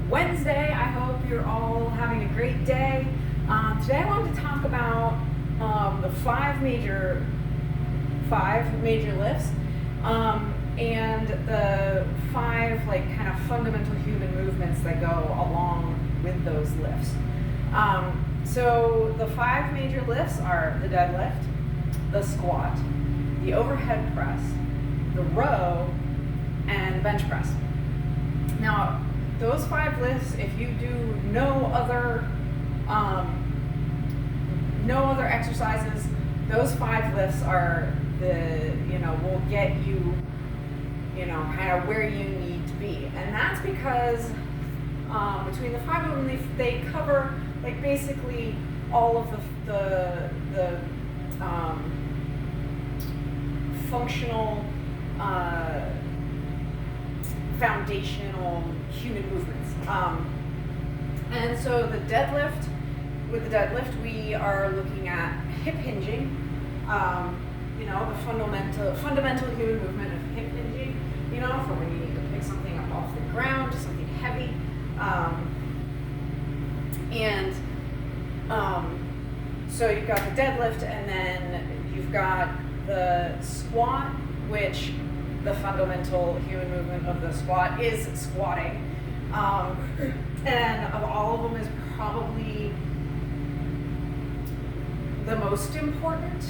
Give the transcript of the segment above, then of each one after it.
Wednesday. I hope you're all having a great day. Today I wanted to talk about the five major lifts and the five kind of fundamental human movements that go along with those lifts. So the five major lifts are the deadlift, the squat, the overhead press, the row, and bench press. Now, those five lifts, if you do no other exercises, those five lifts are will get you, kind of where you need to be. And that's because between the five of them, they cover basically all of the functional, foundational human movements. And so with the deadlift, we are looking at hip hinging, the fundamental human movement of hip hinging, for when you need to pick something up off the ground, something heavy. So you've got the deadlift, and then you've got the squat, which the fundamental human movement of the squat is squatting. And of all of them is probably the most important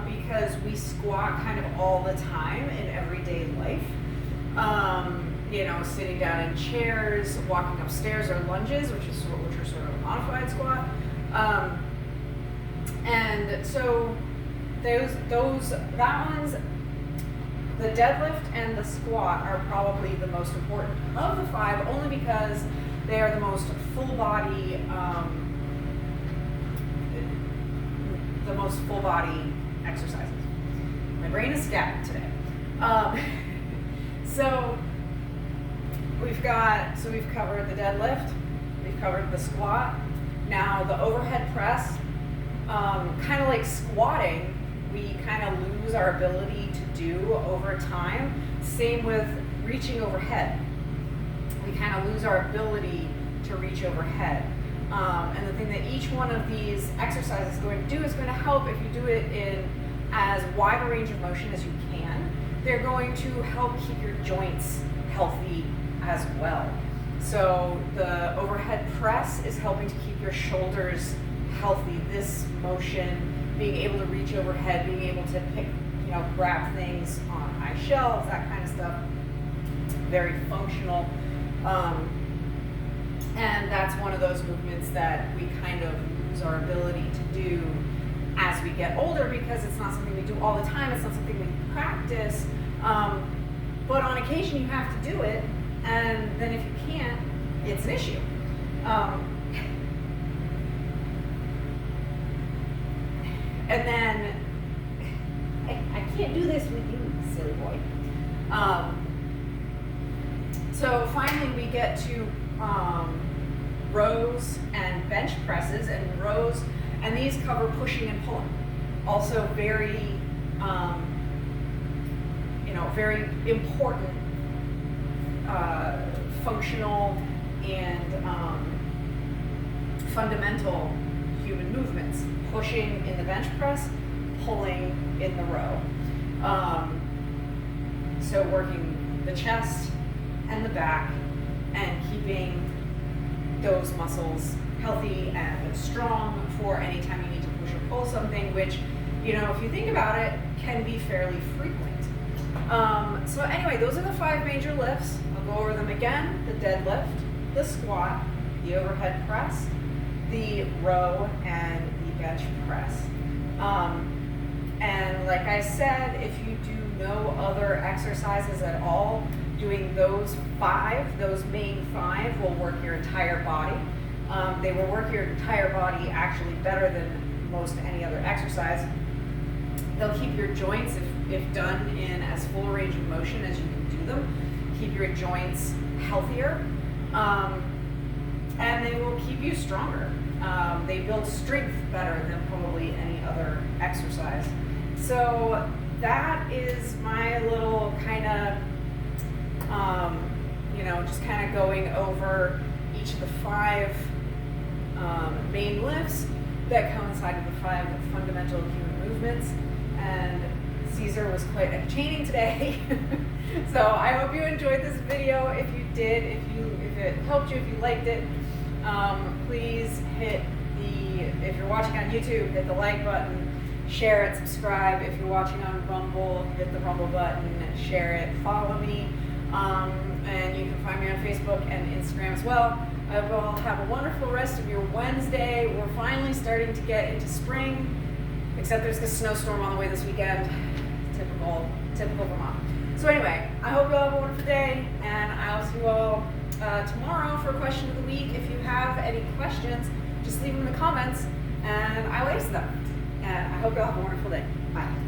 because we squat kind of all the time in everyday life. Sitting down in chairs, walking upstairs, or lunges, which are sort of a modified squat. And so that one's the deadlift and the squat are probably the most important of the five, only because they are the most full body exercises. My brain is scattered today. So we've covered the deadlift, we've covered the squat. Now the overhead press, kind of like squatting, we kind of lose our ability to do over time. Same with reaching overhead. We kind of lose our ability to reach overhead. And the thing that each one of these exercises is going to do is going to help if you do it in as wide a range of motion as you can. They're going to help keep your joints healthy as well. So the overhead press is helping to keep your shoulders healthy. This motion, being able to reach overhead, being able to pick, grab things on high shelves, that kind of stuff, very functional. And that's one of those movements that we kind of lose our ability to do as we get older because it's not something we do all the time, it's not something we practice, but on occasion you have to do it, and then if you can't, it's an issue. And then, I can't do this with you, silly boy. So finally we get to rows and bench presses, and these cover pushing and pulling. Also very, very important functional and fundamental human movements. Pushing in the bench press, pulling in the row. So working the chest and the back and keeping those muscles healthy and strong for any time you need to push or pull something, which, if you think about it, can be fairly frequent. So anyway, those are the five major lifts. I'll go over them again: the deadlift, the squat, the overhead press, the row, and the bench press. And like I said, if you do no other exercises at all, doing those main five will work your entire body. They will work your entire body actually better than most any other exercise. They'll keep your joints, if done in as full a range of motion as you can do them, keep your joints healthier, and they will keep you stronger. They build strength better than probably any other exercise. So that is my little kind of just kind of going over each of the 5 main lifts that coincide with the 5 fundamental human movements. And Caesar was quite entertaining today. So I hope you enjoyed this video. If you did, if it helped you, if you liked it, please hit if you're watching on YouTube, hit the like button, share it, subscribe. If you're watching on Rumble, hit the Rumble button, share it, follow me. And you can find me on Facebook and Instagram as well. I hope you all have a wonderful rest of your Wednesday. We're finally starting to get into spring, except there's a snowstorm on the way this weekend. Typical Vermont. So anyway, I hope you all have a wonderful day, and I'll see you all tomorrow for question of the week. If you have any questions, just leave them in the comments, and I'll answer them. And I hope you all have a wonderful day. Bye.